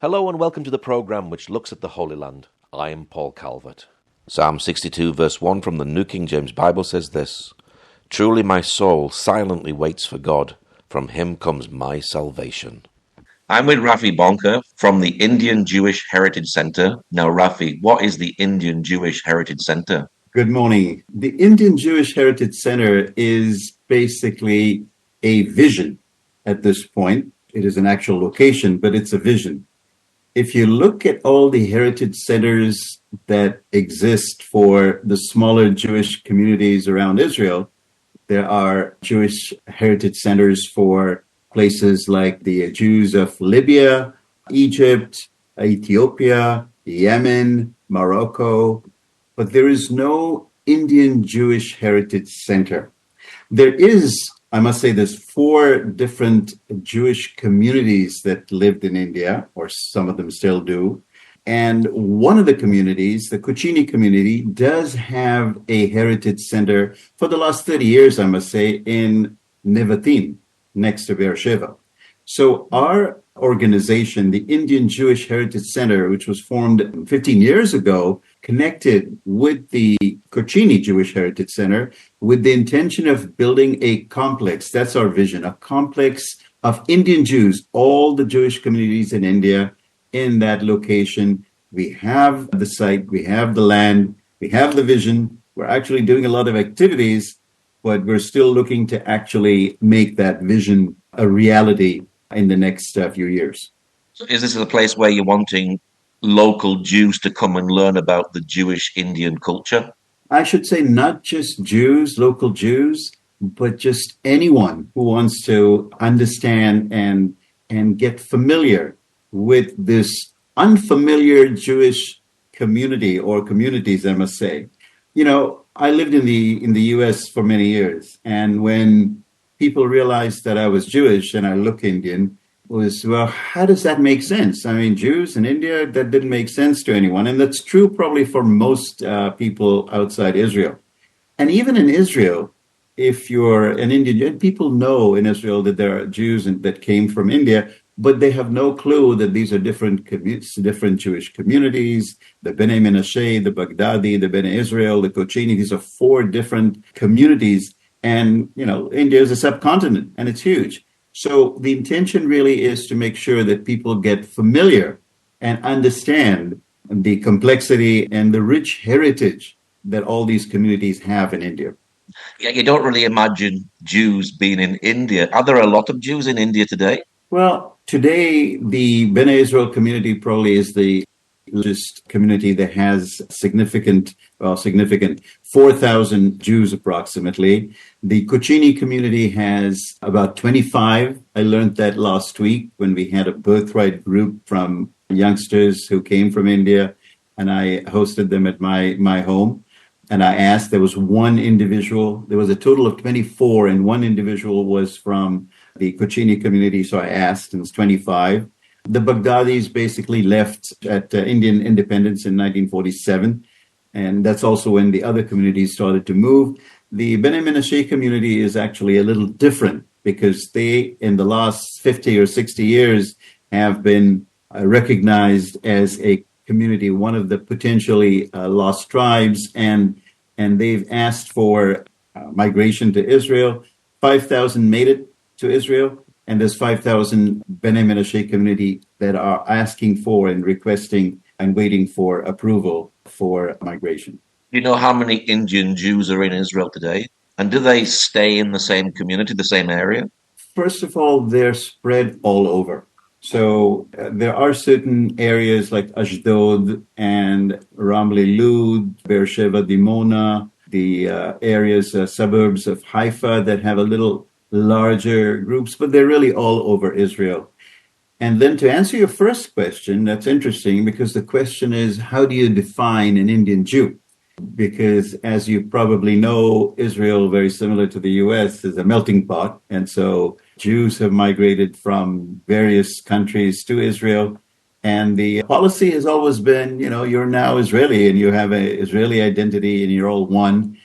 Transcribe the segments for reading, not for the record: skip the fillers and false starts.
Hello and welcome to the programme which looks at the Holy Land. I am Paul Calvert. Psalm 62 verse 1 from the New King James Bible says this: Truly my soul silently waits for God. From him comes my salvation. I'm with Rafi Bhonker from the Indian Jewish Heritage Centre. Now, Rafi, what is the Indian Jewish Heritage Centre? Good morning. The Indian Jewish Heritage Center is basically a vision at this point. It is an actual location, but it's a vision. If you look at all the heritage centers that exist for the smaller Jewish communities around Israel, there are Jewish heritage centers for places like the Jews of Libya, Egypt, Ethiopia, Yemen, Morocco, but there is no Indian Jewish Heritage Center. There is, I must say, there's 4 different Jewish communities that lived in India, or some of them still do. And one of the communities, the Kochini community, does have a heritage center for the last 30 years, I must say, in Nevatim, next to Beersheba. So our organization, the Indian Jewish Heritage Center, which was formed 15 years ago, connected with the Kochini Jewish Heritage Center with the intention of building a complex. That's our vision, a complex of Indian Jews, all the Jewish communities in India in that location. We have the site, we have the land, we have the vision. We're actually doing a lot of activities, but we're still looking to actually make that vision a reality in the next few years. So is this a place where you're wanting local Jews to come and learn about the Jewish Indian culture? I should say not just Jews, local Jews, but just anyone who wants to understand and get familiar with this unfamiliar Jewish community or communities, I must say. You know, I lived in the US for many years, and when people realized that I was Jewish and I look Indian, was, well, how does that make sense? I mean, Jews in India, that didn't make sense to anyone. And that's true probably for most people outside Israel. And even in Israel, if you're an Indian, people know in Israel that there are Jews that came from India, but they have no clue that these are different Jewish communities, the Bnei Menashe, the Baghdadi, the Bnei Israel, the Kochini. These are 4 different communities. And, you know, India is a subcontinent and it's huge. So the intention really is to make sure that people get familiar and understand the complexity and the rich heritage that all these communities have in India. Yeah, you don't really imagine Jews being in India. Are there a lot of Jews in India today? Well, today the Bnei Israel community probably is the largest community that has significant 4,000 Jews approximately. The Kochini community has about 25. I learned that last week when we had a birthright group from youngsters who came from India, and I hosted them at my home. And I asked, there was one individual, there was a total of 24, and one individual was from the Kochini community. So I asked, and it's 25. The Baghdadis basically left at Indian independence in 1947. And that's also when the other communities started to move. The Bnei Menashe community is actually a little different because they, in the last 50 or 60 years, have been recognized as a community, one of the potentially lost tribes, and they've asked for migration to Israel. 5,000 made it to Israel, and there's 5,000 Bnei Menashe community that are asking for and requesting and waiting for approval for migration. Do you know how many Indian Jews are in Israel today? And do they stay in the same community, the same area? First of all, they're spread all over. So there are certain areas like Ashdod and Ramli Lud, Beersheba, Dimona, the areas, suburbs of Haifa that have a little larger groups, but they're really all over Israel. And then to answer your first question, that's interesting because the question is, how do you define an Indian Jew? Because as you probably know, Israel, very similar to the US, is a melting pot. And so Jews have migrated from various countries to Israel. And the policy has always been, you know, you're now Israeli and you have an Israeli identity and you're all one.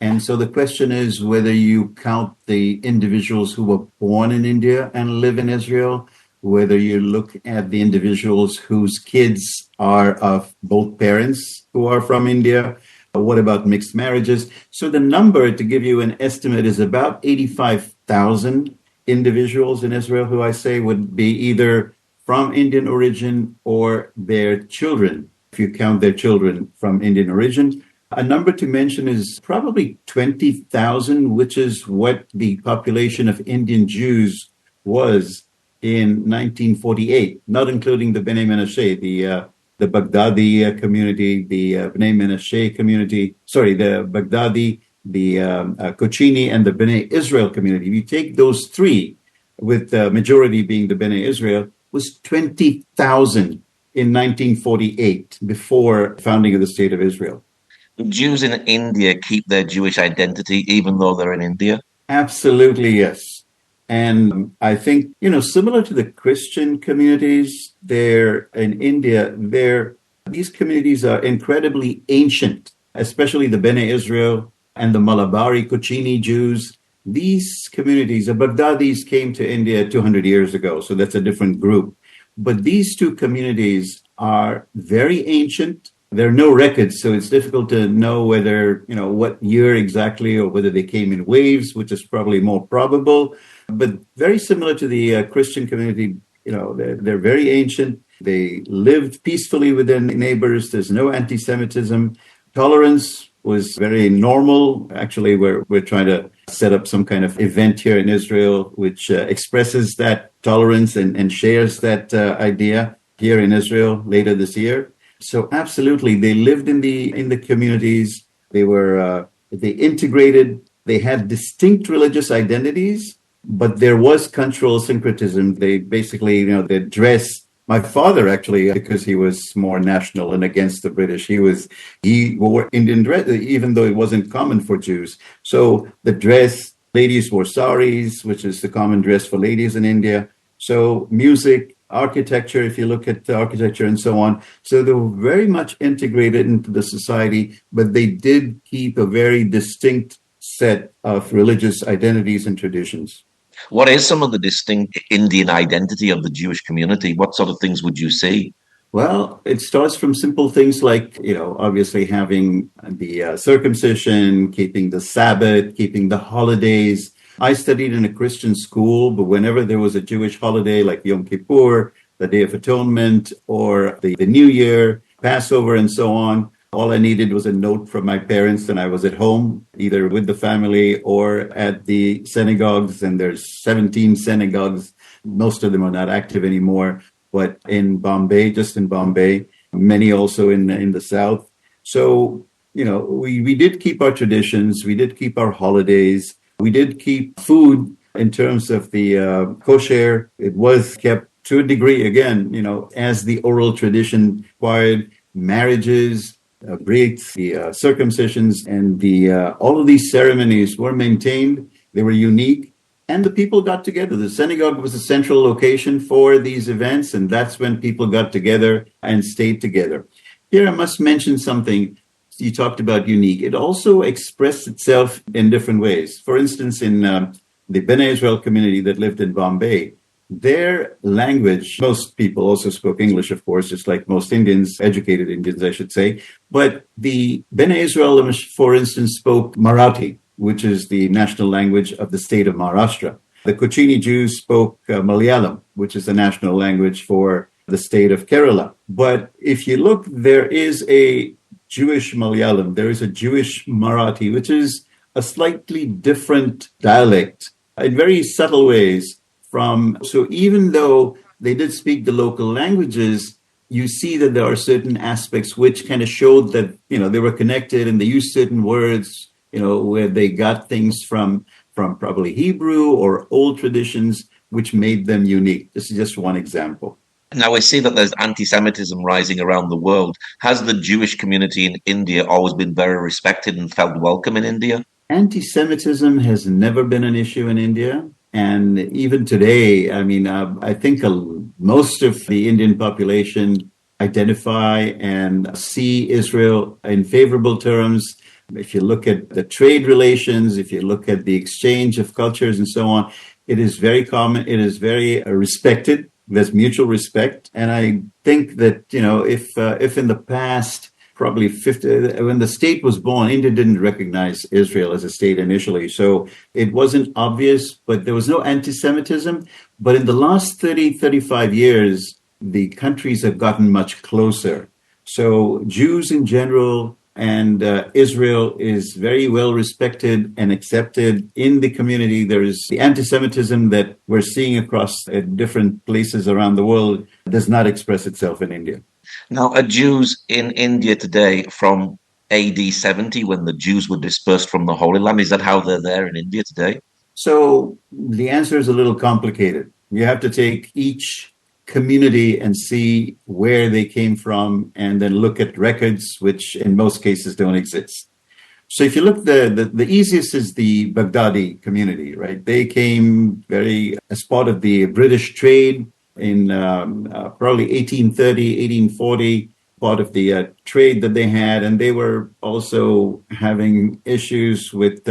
And so the question is whether you count the individuals who were born in India and live in Israel, whether you look at the individuals whose kids are of both parents who are from India. What about mixed marriages? So the number, to give you an estimate, is about 85,000 individuals in Israel who I say would be either from Indian origin or their children, if you count their children from Indian origin. A number to mention is probably 20,000, which is what the population of Indian Jews was in 1948, not including the Bnei Menashe, the Baghdadi community, the Bnei Menashe community, the Baghdadi, the Kochini, and the Bnei Israel community. If you take those three, with the majority being the Bnei Israel, was 20,000 in 1948, before founding of the State of Israel. Jews in India keep their Jewish identity even though they're in India? Absolutely, yes. And I think, similar to the Christian communities there in India, these communities are incredibly ancient, especially the Bnei Israel and the Malabari Kochini Jews. These communities, the Baghdadis came to India 200 years ago, so that's a different group. But these two communities are very ancient. There are no records, so it's difficult to know whether, what year exactly, or whether they came in waves, which is probably more probable. But very similar to the Christian community, they're very ancient. They lived peacefully with their neighbors. There's no anti-Semitism. Tolerance was very normal. Actually, we're trying to set up some kind of event here in Israel, which expresses that tolerance and shares that idea here in Israel later this year. So absolutely, they lived in the communities. They integrated. They had distinct religious identities, but there was cultural syncretism. They basically, their dress. My father, actually, because he was more national and against the British, he wore Indian dress, even though it wasn't common for Jews. So the dress, ladies wore saris, which is the common dress for ladies in India. So music, architecture, if you look at the architecture and so on. So they were very much integrated into the society, but they did keep a very distinct set of religious identities and traditions. What is some of the distinct Indian identity of the Jewish community? What sort of things would you see? Well, it starts from simple things like, obviously having the circumcision, keeping the Sabbath, keeping the holidays. I studied in a Christian school, but whenever there was a Jewish holiday like Yom Kippur, the Day of Atonement, or the New Year, Passover, and so on, all I needed was a note from my parents, and I was at home, either with the family or at the synagogues. And there's 17 synagogues. Most of them are not active anymore, but in Bombay, many also in the South. So, we did keep our traditions. We did keep our holidays. We did keep food in terms of the kosher. It was kept to a degree, again, as the oral tradition required. Marriages, breaks, the circumcisions, and all of these ceremonies were maintained. They were unique, and the people got together. The synagogue was a central location for these events, and that's when people got together and stayed together. Here, I must mention something. You talked about unique. It also expressed itself in different ways. For instance, in the Bnei Israel community that lived in Bombay, their language, most people also spoke English, of course, just like most Indians, educated Indians, I should say. But the Bnei Israel, for instance, spoke Marathi, which is the national language of the state of Maharashtra. The Kochini Jews spoke Malayalam, which is the national language for the state of Kerala. But if you look, there is a Jewish Malayalam, there is a Jewish Marathi, which is a slightly different dialect in very subtle ways. So even though they did speak the local languages, you see that there are certain aspects which kind of showed that, they were connected, and they used certain words, where they got things from probably Hebrew or old traditions, which made them unique. This is just one example. Now, we see that there's anti-Semitism rising around the world. Has the Jewish community in India always been very respected and felt welcome in India? Anti-Semitism has never been an issue in India. And even today, I think most of the Indian population identify and see Israel in favorable terms. If you look at the trade relations, if you look at the exchange of cultures and so on, it is very common. It is very respected. There's mutual respect. And I think that, if in the past, probably 50, when the state was born, India didn't recognize Israel as a state initially. So it wasn't obvious, but there was no anti-Semitism. But in the last 30, 35 years, the countries have gotten much closer. So Jews in general and Israel is very well respected and accepted in the community. There is the anti-Semitism that we're seeing across different places around the world does not express itself in India. Now, are Jews in India today from AD 70, when the Jews were dispersed from the Holy Land? Is that how they're there in India today? So the answer is a little complicated. You have to take each community and see where they came from and then look at records, which in most cases don't exist. So if you look, the easiest is the Baghdadi community, right? They came as part of the British trade in probably 1830, 1840, part of the trade that they had. And they were also having issues with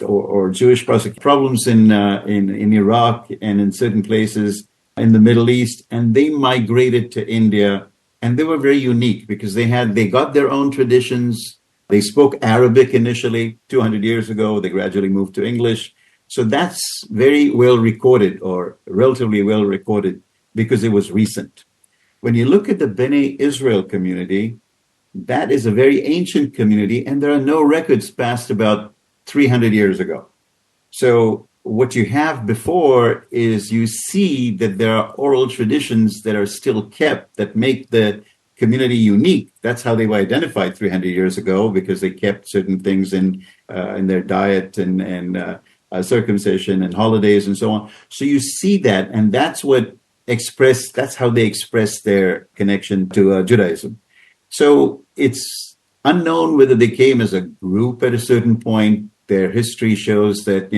or Jewish problems in Iraq and in certain places in the Middle East, and they migrated to India, and they were very unique because they got their own traditions. They spoke Arabic initially 200 years ago. They gradually moved to English. So that's very well recorded, or relatively well recorded, because it was recent. When you look at the Bene Israel community, that is a very ancient community, and there are no records past about 300 years ago. So what you have before is you see that there are oral traditions that are still kept that make the community unique. That's how they were identified 300 years ago, because they kept certain things in their diet and circumcision and holidays and so on. So you see that, and that's how they express their connection to Judaism. So it's unknown whether they came as a group at a certain point. Their history shows that,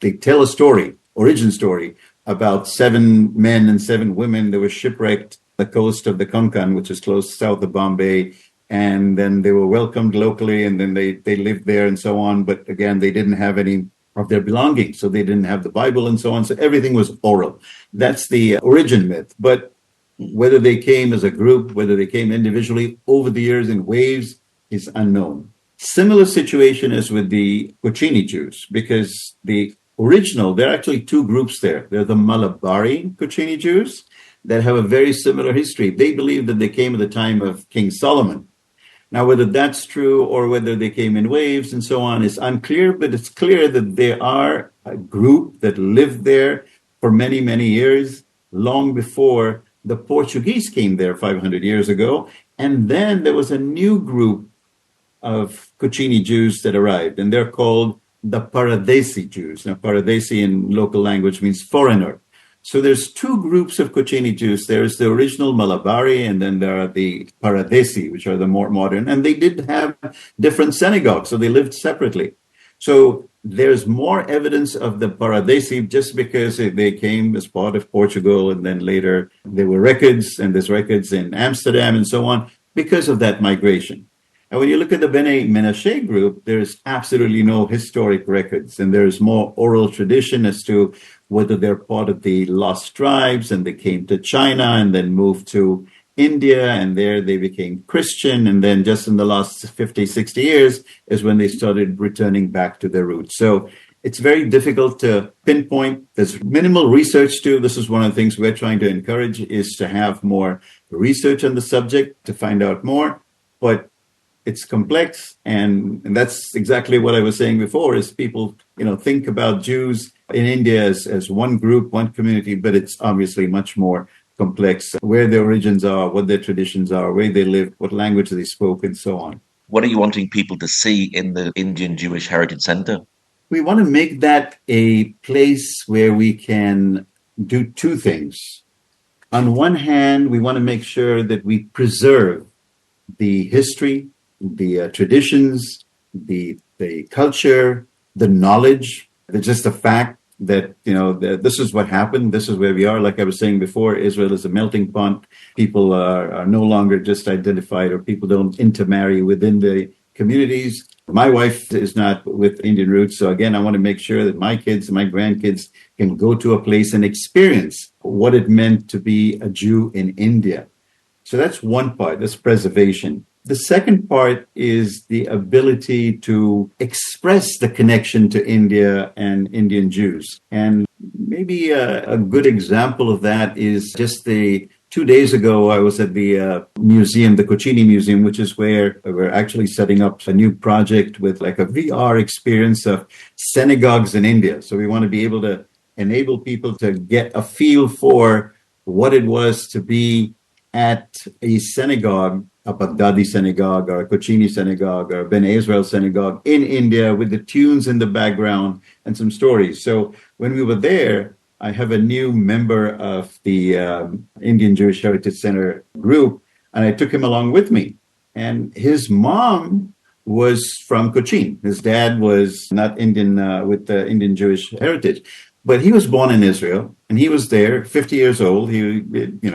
they tell a story, origin story, about 7 men and 7 women that were shipwrecked on the coast of the Konkan, which is close south of Bombay. And then they were welcomed locally, and then they lived there and so on. But again, they didn't have any of their belongings, so they didn't have the Bible and so on. So everything was oral. That's the origin myth. But whether they came as a group, whether they came individually over the years in waves is unknown. Similar situation is with the Kochini Jews, because there are actually 2 groups there. They're the Malabari Kochini Jews that have a very similar history. They believe that they came at the time of King Solomon. Now, whether that's true or whether they came in waves and so on is unclear, but it's clear that there are a group that lived there for many, many years, long before the Portuguese came there 500 years ago. And then there was a new group of Kochini Jews that arrived, and they're called the Paradesi Jews. Now, Paradesi in local language means foreigner. So there's 2 groups of Kochini Jews. There's the original Malabari, and then there are the Paradesi, which are the more modern, and they did have different synagogues, so they lived separately. So there's more evidence of the Paradesi just because they came as part of Portugal, and then later there were records, and there's records in Amsterdam and so on because of that migration. And when you look at the Bene Menashe group, there's absolutely no historic records, and there's more oral tradition as to whether they're part of the lost tribes and they came to China and then moved to India, and there they became Christian. And then just in the last 50, 60 years is when they started returning back to their roots. So it's very difficult to pinpoint. There's minimal research too. This is one of the things we're trying to encourage, is to have more research on the subject to find out more. But it's complex, and that's exactly what I was saying before, is people, think about Jews in India as one group, one community, but it's obviously much more complex, where their origins are, what their traditions are, where they live, what language they spoke, and so on. What are you wanting people to see in the Indian Jewish Heritage Center? We want to make that a place where we can do 2 things. On one hand, we want to make sure that we preserve the history, the traditions, the culture, the knowledge, just the fact that, this is what happened. This is where we are. Like I was saying before, Israel is a melting pot. People are no longer just identified, or people don't intermarry within the communities. My wife is not with Indian roots. So again, I want to make sure that my kids and my grandkids can go to a place and experience what it meant to be a Jew in India. So that's one part, that's preservation. The second part is the ability to express the connection to India and Indian Jews. And maybe a good example of that is just 2 days ago, I was at the museum, the Cochin Museum, which is where we're actually setting up a new project with like a VR experience of synagogues in India. So we want to be able to enable people to get a feel for what it was to be at a synagogue, a Baghdadi synagogue or a Kochini synagogue or a Bene Israel synagogue in India with the tunes in the background and some stories. So when we were there, I have a new member of the Indian Jewish Heritage Center group, and I took him along with me. And his mom was from Cochin. His dad was not Indian with the Indian Jewish heritage, but he was born in Israel, and he was there, 50 years old. He,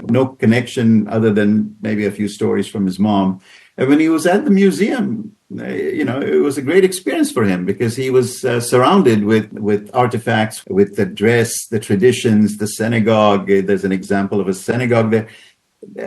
no connection other than maybe a few stories from his mom. And when he was at the museum, it was a great experience for him because he was surrounded with artifacts, with the dress, the traditions, the synagogue. There's an example of a synagogue there.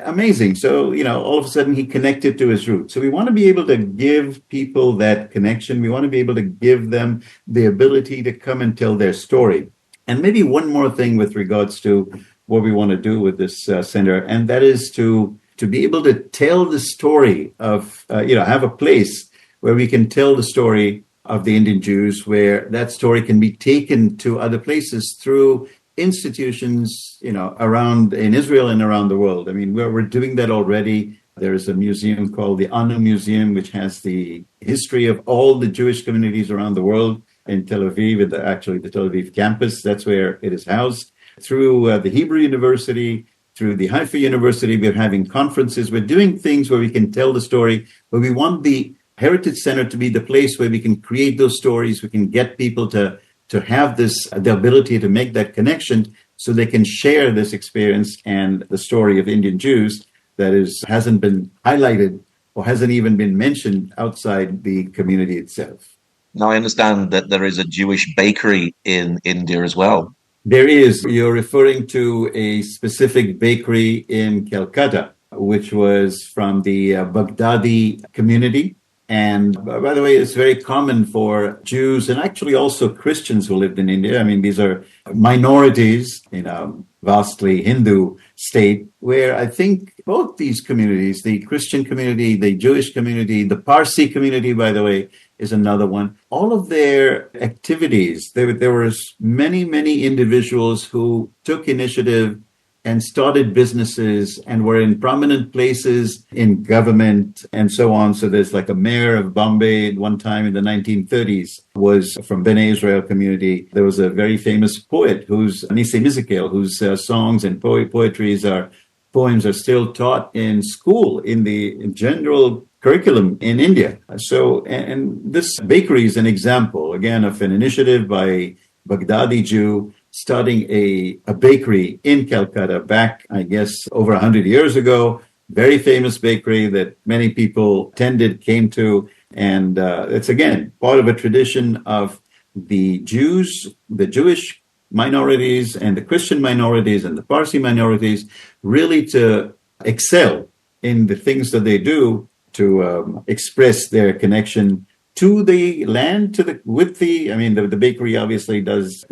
Amazing. So, all of a sudden he connected to his roots. So we want to be able to give people that connection. We want to be able to give them the ability to come and tell their story. And maybe one more thing with regards to what we want to do with this center, and that is to be able to tell the story of, have a place where we can tell the story of the Indian Jews, where that story can be taken to other places through institutions, around in Israel and around the world. I mean, we're doing that already. There is a museum called the Anu Museum, which has the history of all the Jewish communities around the world in Tel Aviv, the Tel Aviv campus. That's where it is housed. Through the Hebrew University, through the Haifa University, we're having conferences. We're doing things where we can tell the story, but we want the Heritage Center to be the place where we can create those stories. We can get people to have the ability to make that connection so they can share this experience and the story of Indian Jews that hasn't been highlighted or hasn't even been mentioned outside the community itself. Now, I understand that there is a Jewish bakery in India as well. There is. You're referring to a specific bakery in Calcutta, which was from the Baghdadi community. And by the way, it's very common for Jews and actually also Christians who lived in India. I mean, these are minorities in a vastly Hindu state where I think both these communities, the Christian community, the Jewish community, the Parsi community, by the way, is another one. All of their activities, there was many, many individuals who took initiative and started businesses and were in prominent places in government and so on. So there's like a mayor of Bombay at one time in the 1930s was from Bene Israel community. There was a very famous poet whose Nissim Ezekiel, whose songs and poems are still taught in school in the general curriculum in India. So, and this bakery is an example, again, of an initiative by a Baghdadi Jew starting a bakery in Calcutta back, I guess, over 100 years ago. Very famous bakery that many people came to. And it's, again, part of a tradition of the Jews, the Jewish minorities and the Christian minorities and the Parsi minorities really to excel in the things that they do to express their connection to the land, the bakery obviously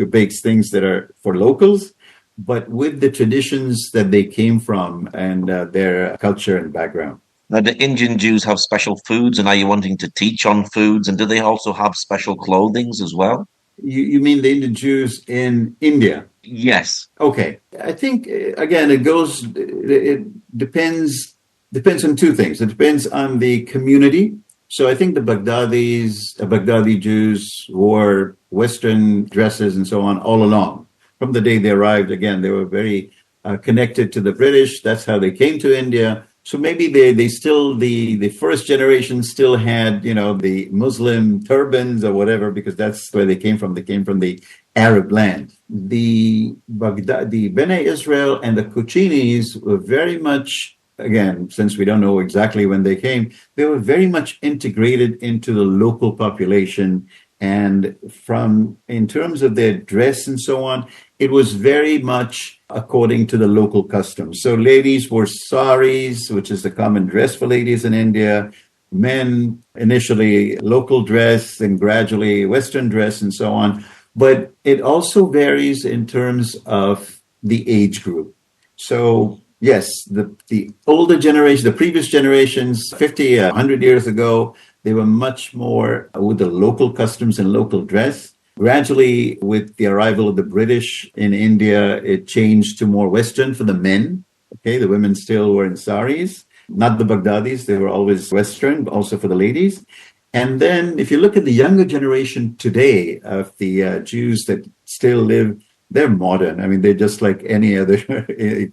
bakes things that are for locals, but with the traditions that they came from and their culture and background. Now, do Indian Jews have special foods, and are you wanting to teach on foods? And do they also have special clothings as well? You mean the Indian Jews in India? Yes. Okay. I think, again, it depends on two things. It depends on the community. So I think the Baghdadi Jews wore Western dresses and so on all along. From the day they arrived, again, they were very connected to the British. That's how they came to India. So maybe they still, the first generation still had, the Muslim turbans or whatever, because that's where they came from. They came from the Arab land. The Bene Israel and the Kochinis were very much, again, since we don't know exactly when they came, they were very much integrated into the local population. And in terms of their dress and so on, it was very much according to the local customs. So ladies wore saris, which is the common dress for ladies in India. Men, initially local dress and gradually Western dress and so on. But it also varies in terms of the age group. So yes, the older generation, the previous generations, 50, 100 years ago, they were much more with the local customs and local dress. Gradually, with the arrival of the British in India, it changed to more Western for the men. Okay, the women still were in saris, not the Baghdadis. They were always Western, also for the ladies. And then if you look at the younger generation today of the Jews that still live, they're modern. I mean, they're just like any other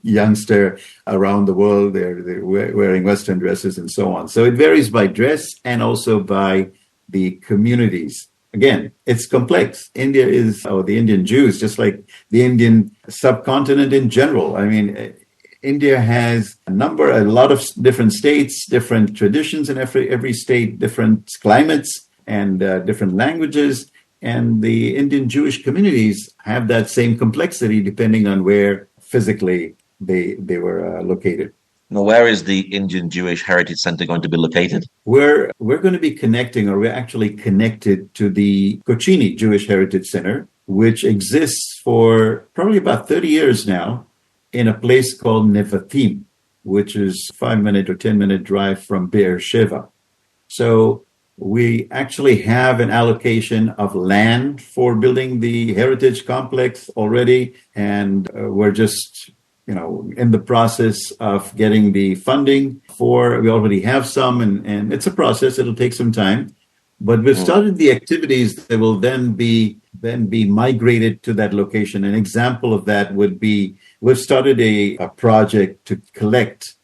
youngster around the world. They're wearing Western dresses and so on. So it varies by dress and also by the communities. Again, it's complex. India is, or the Indian Jews, just like the Indian subcontinent in general. I mean, India has a lot of different states, different traditions in every state, different climates and different languages. And the Indian Jewish communities have that same complexity depending on where physically they were located. Now, where is the Indian Jewish Heritage Center going to be located? We're going to be connecting, or we're actually connected to the Cochin Jewish Heritage Center, which exists for probably about 30 years now in a place called Nevatim, which is 5-minute or 10-minute drive from Beersheba. So we actually have an allocation of land for building the heritage complex already, and we're just in the process of getting the funding we already have some, and it's a process. It'll take some time, but we've started the activities that will then be migrated to that location. An example of that would be we've started a project to collect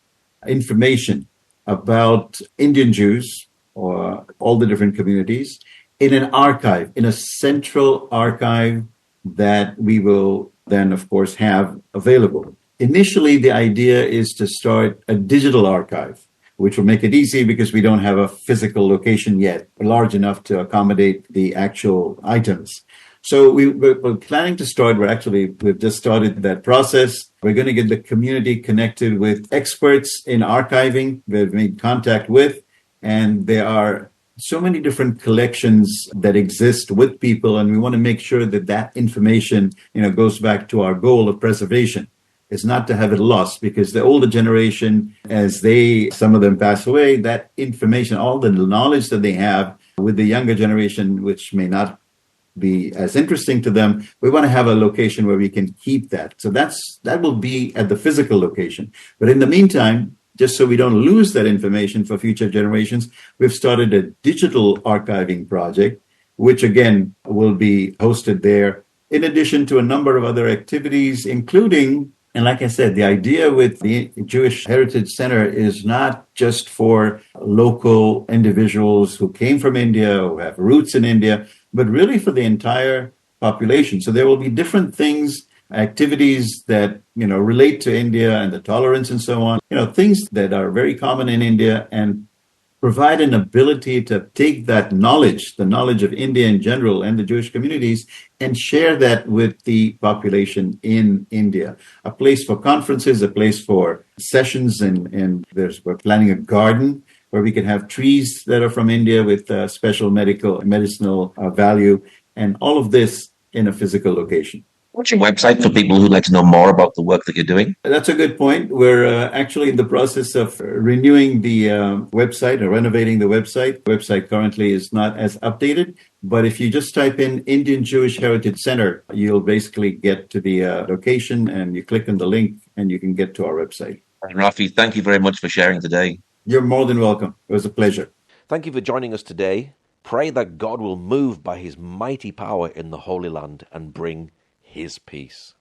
information about Indian Jews or all the different communities in an archive, in a central archive that we will then, of course, have available. Initially, the idea is to start a digital archive, which will make it easy because we don't have a physical location yet large enough to accommodate the actual items. So we're planning to start. We've just started that process. We're going to get the community connected with experts in archiving we've made contact with. And there are so many different collections that exist with people. And we want to make sure that information, goes back to our goal of preservation. It's not to have it lost, because the older generation, as some of them pass away, that information, all the knowledge that they have with the younger generation, which may not be as interesting to them, we want to have a location where we can keep that. So that will be at the physical location. But in the meantime, just so we don't lose that information for future generations, we've started a digital archiving project, which again will be hosted there, in addition to a number of other activities, including, and like I said, the idea with the Jewish Heritage Center is not just for local individuals who came from India, who have roots in India, but really for the entire population. So there will be different things, activities that, relate to India and the tolerance and so on, things that are very common in India, and provide an ability to take that knowledge, the knowledge of India in general and the Jewish communities, and share that with the population in India. A place for conferences, a place for sessions, and we're planning a garden where we can have trees that are from India with special medicinal value, and all of this in a physical location. What's your website for people who'd like to know more about the work that you're doing? That's a good point. We're actually in the process of renewing the website or renovating the website. The website currently is not as updated, but if you just type in Indian Jewish Heritage Center, you'll basically get to the location, and you click on the link and you can get to our website. Rafi, thank you very much for sharing today. You're more than welcome. It was a pleasure. Thank you for joining us today. Pray that God will move by his mighty power in the Holy Land and bring his peace.